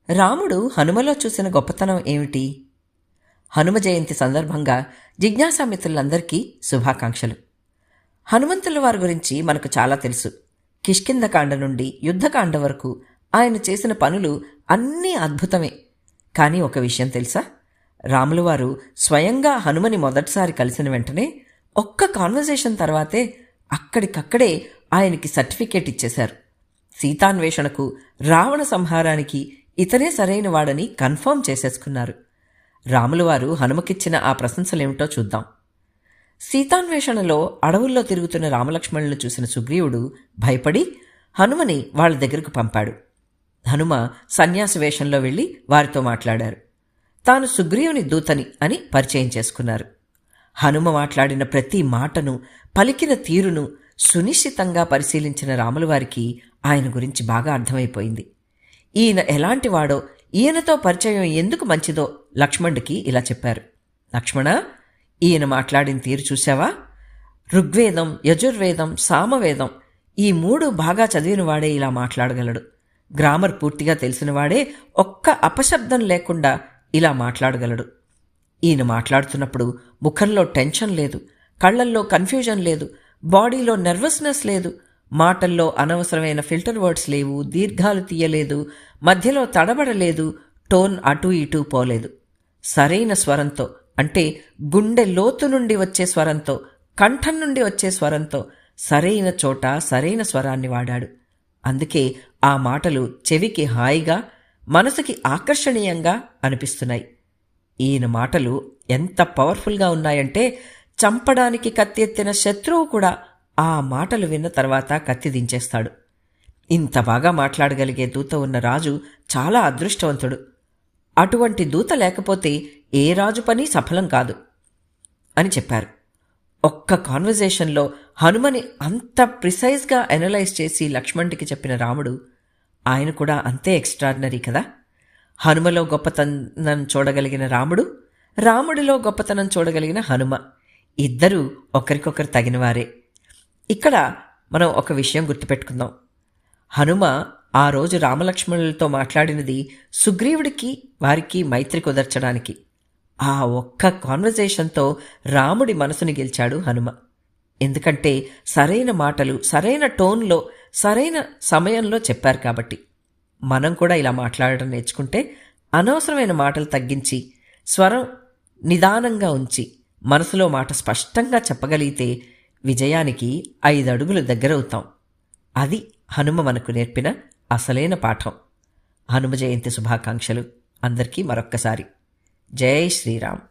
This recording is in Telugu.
రాముడు హనుమలో చూసిన గొప్పతనం ఏమిటి? హనుమ జయంతి సందర్భంగా జిజ్ఞాసా మిత్రులందరికీ శుభాకాంక్షలు. హనుమంతుల వారి గురించి మనకు చాలా తెలుసు. కిష్కింధకాండ నుండి యుద్ధకాండ వరకు ఆయన చేసిన పనులు అన్నీ అద్భుతమే. కానీ ఒక విషయం తెలుసా? రాములవారు స్వయంగా హనుమని మొదటిసారి కలిసిన వెంటనే ఒక్క కాన్వర్జేషన్ తర్వాతే అక్కడికక్కడే ఆయనకి సర్టిఫికేట్ ఇచ్చేశారు. సీతాన్వేషణకు, రావణ సంహారానికి ఇతనే సరైన వాడని కన్ఫర్మ్ చేసేసుకున్నారు. రాములవారు హనుమకిచ్చిన ఆ ప్రశంసలేమిటో చూద్దాం. సీతాన్వేషణలో అడవుల్లో తిరుగుతున్న రామలక్ష్మణులను చూసిన సుగ్రీవుడు భయపడి హనుమని వాళ్ల దగ్గరకు పంపాడు. హనుమ సన్యాసి వేషంలో వెళ్లి వారితో మాట్లాడారు. తాను సుగ్రీవుని దూతని అని పరిచయం చేసుకున్నారు. హనుమ మాట్లాడిన ప్రతి మాటను, పలికిన తీరును సునిశ్చితంగా పరిశీలించిన రాములవారికి ఆయన గురించి బాగా అర్థమైపోయింది. ఈయన ఎలాంటివాడో, ఈయనతో పరిచయం ఎందుకు మంచిదో లక్ష్మణుడికి ఇలా చెప్పారు. లక్ష్మణ, ఈయన మాట్లాడిన తీరు చూశావా? ఋగ్వేదం, యజుర్వేదం, సామవేదం ఈ 3 బాగా చదివినవాడే ఇలా మాట్లాడగలడు. గ్రామర్ పూర్తిగా తెలిసినవాడే ఒక్క అపశబ్దం లేకుండా ఇలా మాట్లాడగలడు. ఈయన మాట్లాడుతున్నప్పుడు ముఖంలో టెన్షన్ లేదు, కళ్లల్లో కన్ఫ్యూజన్ లేదు, బాడీలో నర్వస్నెస్ లేదు, మాటల్లో అనవసరమైన ఫిల్టర్ వర్డ్స్ లేవు, దీర్ఘాలు తీయలేదు, మధ్యలో తడబడలేదు, టోన్ అటూ ఇటూ పోలేదు. సరైన స్వరంతో, అంటే గుండె లోతు నుండి వచ్చే స్వరంతో, కంఠం నుండి వచ్చే స్వరంతో సరైన చోట సరైన స్వరాన్ని వాడాడు. అందుకే ఆ మాటలు చెవికి హాయిగా, మనసుకి ఆకర్షణీయంగా అనిపిస్తున్నాయి. ఈయన మాటలు ఎంత పవర్ఫుల్గా ఉన్నాయంటే చంపడానికి కత్తి ఎత్తిన శత్రువు కూడా ఆ మాటలు విన్న తర్వాత కత్తి దించేస్తాడు. ఇంత బాగా మాట్లాడగలిగే దూత ఉన్న రాజు చాలా అదృష్టవంతుడు. అటువంటి దూత లేకపోతే ఏ రాజు పని సఫలం కాదు అని చెప్పారు. ఒక్క కాన్వర్జేషన్లో హనుమని అంత ప్రిసైజ్గా అనలైజ్ చేసి లక్ష్మణుడికి చెప్పిన రాముడు, ఆయన కూడా అంతే ఎక్స్ట్రాడినరీ కదా. హనుమలో గొప్పతనం చూడగలిగిన రాముడు, రాముడిలో గొప్పతనం చూడగలిగిన హనుమ ఇద్దరూ ఒకరికొకరు తగినవారే. ఇక్కడ మనం ఒక విషయం గుర్తుపెట్టుకుందాం. హనుమ ఆ రోజు రామలక్ష్మణులతో మాట్లాడినది సుగ్రీవుడికి వారికి మైత్రి కుదర్చడానికి. ఆ ఒక్క కాన్వర్జేషన్తో రాముడి మనసుని గెలిచాడు హనుమ. ఎందుకంటే సరైన మాటలు సరైన టోన్లో సరైన సమయంలో చెప్పారు కాబట్టి. మనం కూడా ఇలా మాట్లాడడం నేర్చుకుంటే, అనవసరమైన మాటలు తగ్గించి స్వరం నిదానంగా ఉంచి మనసులో మాట స్పష్టంగా చెప్పగలిగితే విజయానికి 5 అడుగులు దగ్గరవుతాం. అది హనుమ మనకు నేర్పిన అసలైన పాఠం. హనుమ జయంతి శుభాకాంక్షలు అందరికీ మరొక్కసారి. జై శ్రీరామ్.